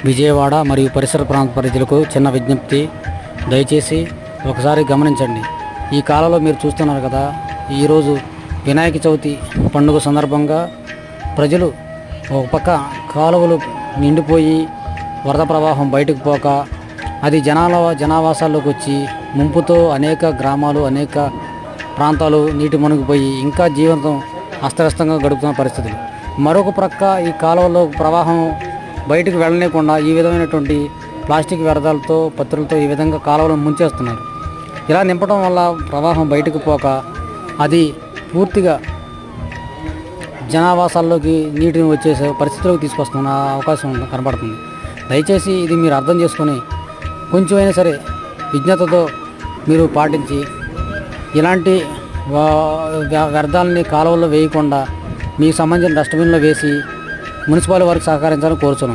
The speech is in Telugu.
విజయవాడ మరియు పరిసర ప్రాంత ప్రజలకు చిన్న విజ్ఞప్తి. దయచేసి ఒకసారి గమనించండి. ఈ కాలంలో మీరు చూస్తున్నారు కదా, ఈరోజు వినాయక చవితి పండుగ సందర్భంగా ప్రజలు ఒక పక్క కాలువలు నిండిపోయి వరద ప్రవాహం బయటకు పోక అది జనావాసాల్లోకి వచ్చి ముంపుతో అనేక గ్రామాలు, అనేక ప్రాంతాలు నీటి మునిగిపోయి ఇంకా జీవితం అస్తవ్యస్తంగా గడుపుతున్న పరిస్థితులు. మరొక ప్రక్క ఈ కాలువలో ప్రవాహం బయటకు వెళ్ళలేకుండా ఈ విధమైనటువంటి ప్లాస్టిక్ వ్యర్థాలతో, పత్రులతో ఈ విధంగా కాలువలను ముంచేస్తున్నారు. ఇలా నింపడం వల్ల ప్రవాహం బయటకు పోక అది పూర్తిగా జనావాసాల్లోకి నీటిని వచ్చేసే పరిస్థితులకు తీసుకొస్తున్న అవకాశం కనబడుతుంది. దయచేసి ఇది మీరు అర్థం చేసుకొని కొంచెమైనా సరే విజ్ఞతతో మీరు పాటించి ఇలాంటి వ్యర్థాలని కాలువల్లో వేయకుండా మీకు సంబంధించిన డస్ట్బిన్లో వేసి మున్సిపల్ వారికి సహకరించాలని కోరుతున్నాను.